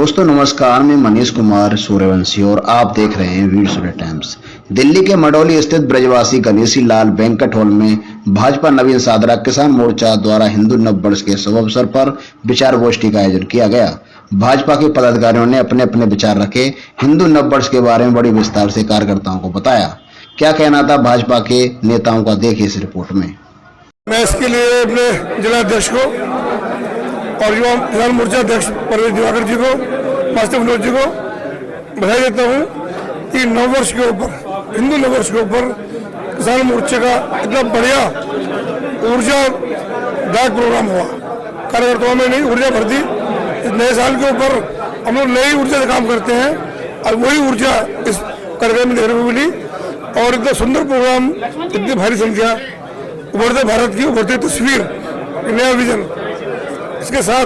दोस्तों नमस्कार, मैं मनीष कुमार सूर्यवंशी और आप देख रहे हैं वीर सूर्य टाइम्स। दिल्ली के मडौली स्थित ब्रजवासी गणेशी लाल बैंक्वेट हॉल में भाजपा नवीन सादरा किसान मोर्चा द्वारा हिंदू नववर्ष के शुभ अवसर पर विचार गोष्ठी का आयोजन किया गया। भाजपा के पदाधिकारियों ने अपने अपने विचार रखे। हिंदू नववर्ष के बारे में बड़ी विस्तार से कार्यकर्ताओं को बताया। क्या कहना था भाजपा के नेताओं का, देखिए इस रिपोर्ट में। मैं इसके लिए अपने जिला अध्यक्ष को और युवा किसान मोर्चा अध्यक्ष परवेश दिवाकर जी को, मास्टर मनोज जी को बधाई देता हूँ कि नववर्ष के ऊपर, हिंदू नववर्ष के ऊपर किसान मोर्चे का इतना बढ़िया ऊर्जादायक प्रोग्राम हुआ। कार्यकर्ताओं में नई ऊर्जा भर दी। इस नए साल के ऊपर हम लोग नई ऊर्जा से काम करते हैं और वही ऊर्जा इस कार्यक्रम में देखने को मिली। और इतना सुंदर प्रोग्राम, इतनी भारी संख्या, उभरते भारत की उभरती तस्वीर, नया विजन, इसके साथ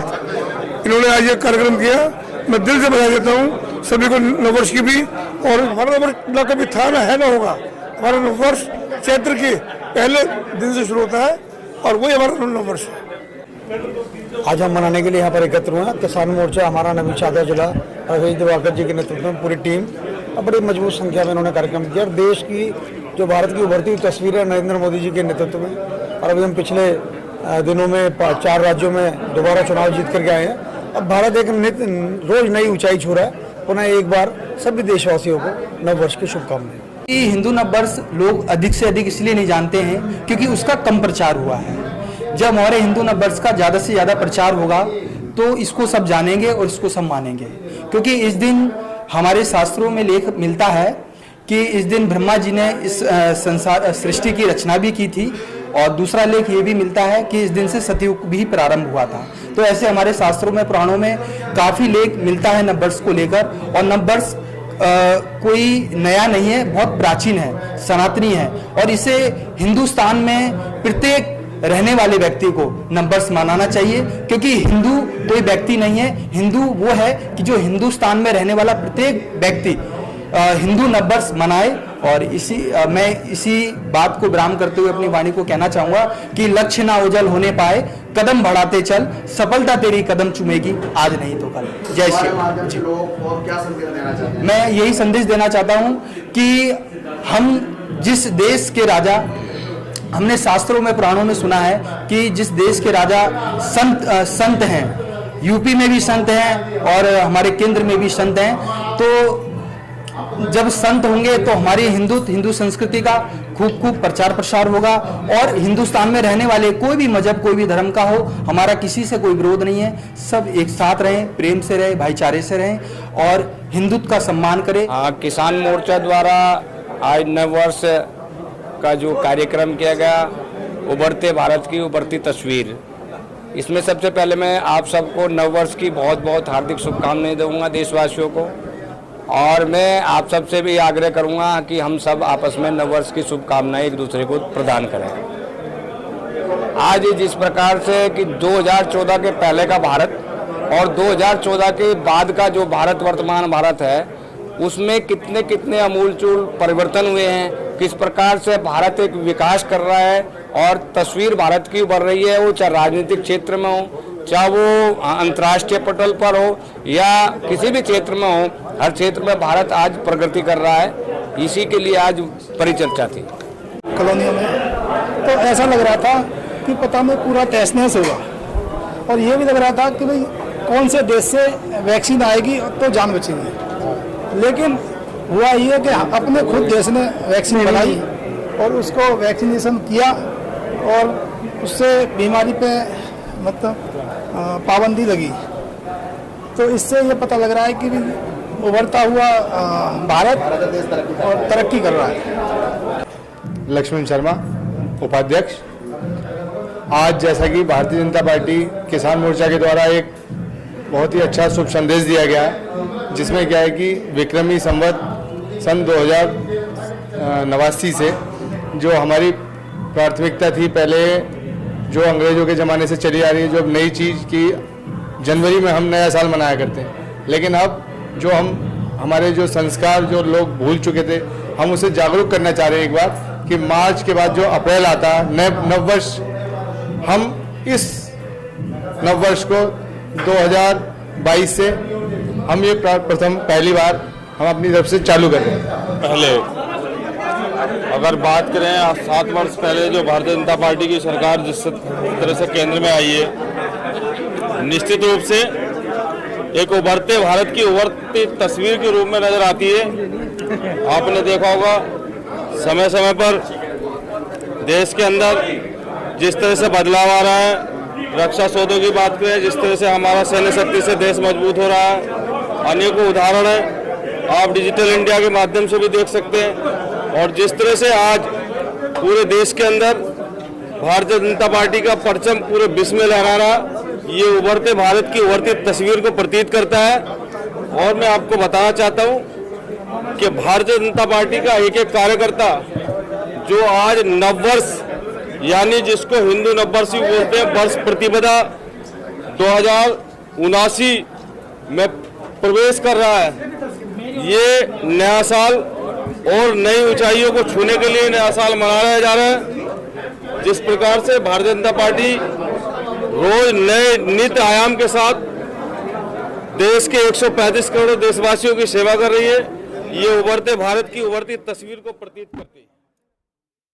इन्होंने आज ये कार्यक्रम किया। मैं दिल से बधाई देता हूँ सभी को नववर्ष की भी। और हमारा नववर्ष कभी था ना है ना होगा। हमारा नववर्ष चैत्र के पहले दिन से शुरू होता है और वही हमारा नववर्ष है। आज हम मनाने के लिए यहाँ पर एकत्र हुए हैं। किसान मोर्चा हमारा नवीन सादरा जिला परवेश दिवाकर जी के नेतृत्व में पूरी टीम और बड़ी मजबूत संख्या में इन्होंने कार्यक्रम किया। और देश की जो भारत की उभरती हुई तस्वीर है नरेंद्र मोदी जी के नेतृत्व में, और अभी हम पिछले दिनों में 4 राज्यों में दोबारा चुनाव जीत करके आए हैं। अब भारत एक रोज नई ऊंचाई छू रहा है। पुनः एक बार सभी देशवासियों को नववर्ष की शुभकामनाएं। हिंदू नववर्ष लोग अधिक से अधिक इसलिए नहीं जानते हैं क्योंकि उसका कम प्रचार हुआ है। जब हमारे हिंदू नववर्ष का ज़्यादा से ज़्यादा प्रचार होगा तो इसको सब जानेंगे और इसको सब मानेंगे। क्योंकि इस दिन हमारे शास्त्रों में लेख मिलता है कि इस दिन ब्रह्मा जी ने इस संसार सृष्टि की रचना भी की थी। और दूसरा लेख ये भी मिलता है कि इस दिन से सतयुग भी प्रारंभ हुआ था। तो ऐसे हमारे शास्त्रों में, पुराणों में काफ़ी लेख मिलता है नववर्ष को लेकर। और नववर्ष कोई नया नहीं है, बहुत प्राचीन है, सनातनी है। और इसे हिंदुस्तान में प्रत्येक रहने वाले व्यक्ति को नववर्ष मनाना चाहिए। क्योंकि हिंदू कोई व्यक्ति नहीं है, हिंदू वो है कि जो हिंदुस्तान में रहने वाला प्रत्येक व्यक्ति हिंदू नववर्ष मनाए। और मैं इसी बात को विराम करते हुए अपनी वाणी को कहना चाहूँगा कि लक्ष्य ना ओझल होने पाए, कदम बढ़ाते चल, सफलता तेरी कदम चूमेगी, आज नहीं तो कल। जय श्री राम जी। मैं यही संदेश देना चाहता हूँ कि हम जिस देश के राजा, हमने शास्त्रों में, पुराणों में सुना है कि जिस देश के राजा संत हैं, यूपी में भी संत हैं और हमारे केंद्र में भी संत हैं। तो जब संत होंगे तो हमारी हिंदू संस्कृति का खूब प्रचार प्रसार होगा। और हिंदुस्तान में रहने वाले कोई भी मजहब, कोई भी धर्म का हो, हमारा किसी से कोई विरोध नहीं है। सब एक साथ रहें, प्रेम से रहें, भाईचारे से रहें और हिंदुत्व का सम्मान करें। किसान मोर्चा द्वारा आज नववर्ष का जो कार्यक्रम किया गया, उभरते भारत की उभरती तस्वीर, इसमें सबसे पहले मैं आप सबको नववर्ष की बहुत बहुत हार्दिक शुभकामनाएं दूंगा देशवासियों को। और मैं आप सबसे भी आग्रह करूंगा कि हम सब आपस में नववर्ष की शुभकामनाएं एक दूसरे को प्रदान करें। आज जिस प्रकार से कि 2014 के पहले का भारत और 2014 के बाद का जो भारत, वर्तमान भारत है, उसमें कितने कितने आमूलचूल परिवर्तन हुए हैं। किस प्रकार से भारत एक विकास कर रहा है और तस्वीर भारत की उभर रही है, वो चाहे राजनीतिक क्षेत्र में हो, चाहे वो अंतर्राष्ट्रीय पटल पर हो या किसी भी क्षेत्र में हो, हर क्षेत्र में भारत आज प्रगति कर रहा है। इसी के लिए आज परिचर्चा थी कॉलोनियों में। तो ऐसा लग रहा था कि पता में पूरा तहस नहस होगा। और ये भी लग रहा था कि भाई कौन से देश से वैक्सीन आएगी तो जान बचेगी। लेकिन हुआ ये कि अपने खुद देश ने वैक्सीन बनाई और उसको वैक्सीनेशन किया और उससे बीमारी पे मतलब पाबंदी लगी। तो इससे ये पता लग रहा है कि उभरता हुआ भारत और तरक्की कर रहा है। लक्ष्मण शर्मा, उपाध्यक्ष। आज जैसा कि भारतीय जनता पार्टी किसान मोर्चा के द्वारा एक बहुत ही अच्छा शुभ संदेश दिया गया है, जिसमें क्या है कि विक्रमी संवत सन 2089 से जो हमारी प्राथमिकता थी, पहले जो अंग्रेजों के ज़माने से चली आ रही है, जो अब नई चीज़ की जनवरी में हम नया साल मनाया करते हैं। लेकिन अब जो हमारे जो संस्कार जो लोग भूल चुके थे, हम उसे जागरूक करना चाह रहे हैं एक बार कि मार्च के बाद जो अप्रैल आता है नववर्ष, हम इस नववर्ष को 2022 से हम ये पहली बार हम अपनी तरफ से चालू कर रहे हैं। पहले अगर बात करें 7 वर्ष पहले जो भारतीय जनता पार्टी की सरकार जिस तरह से केंद्र में आई है, निश्चित रूप से एक उभरते भारत की उभरती तस्वीर के रूप में नजर आती है। आपने देखा होगा समय समय पर देश के अंदर जिस तरह से बदलाव आ रहा है, रक्षा सौदों की बात करें, जिस तरह से हमारा सैन्य शक्ति से देश मजबूत हो रहा है, अनेकों उदाहरण है आप डिजिटल इंडिया के माध्यम से भी देख सकते हैं। और जिस तरह से आज पूरे देश के अंदर भारतीय जनता पार्टी का परचम पूरे विश्व में लहरा रहा, ये उभरते भारत की उभरती तस्वीर को प्रतीत करता है। और मैं आपको बताना चाहता हूँ कि भारतीय जनता पार्टी का एक एक कार्यकर्ता जो आज नववर्ष यानी जिसको हिंदू नववर्ष भी बोलते हैं, वर्ष प्रतिपदा 2079 में प्रवेश कर रहा है। ये नया साल और नई ऊंचाइयों को छूने के लिए नया साल मनाया जा रहा है। जिस प्रकार से भारतीय जनता पार्टी रोज नए नित्य आयाम के साथ देश के 135 करोड़ देशवासियों की सेवा कर रही है, ये उभरते भारत की उभरती तस्वीर को प्रतीत करती है।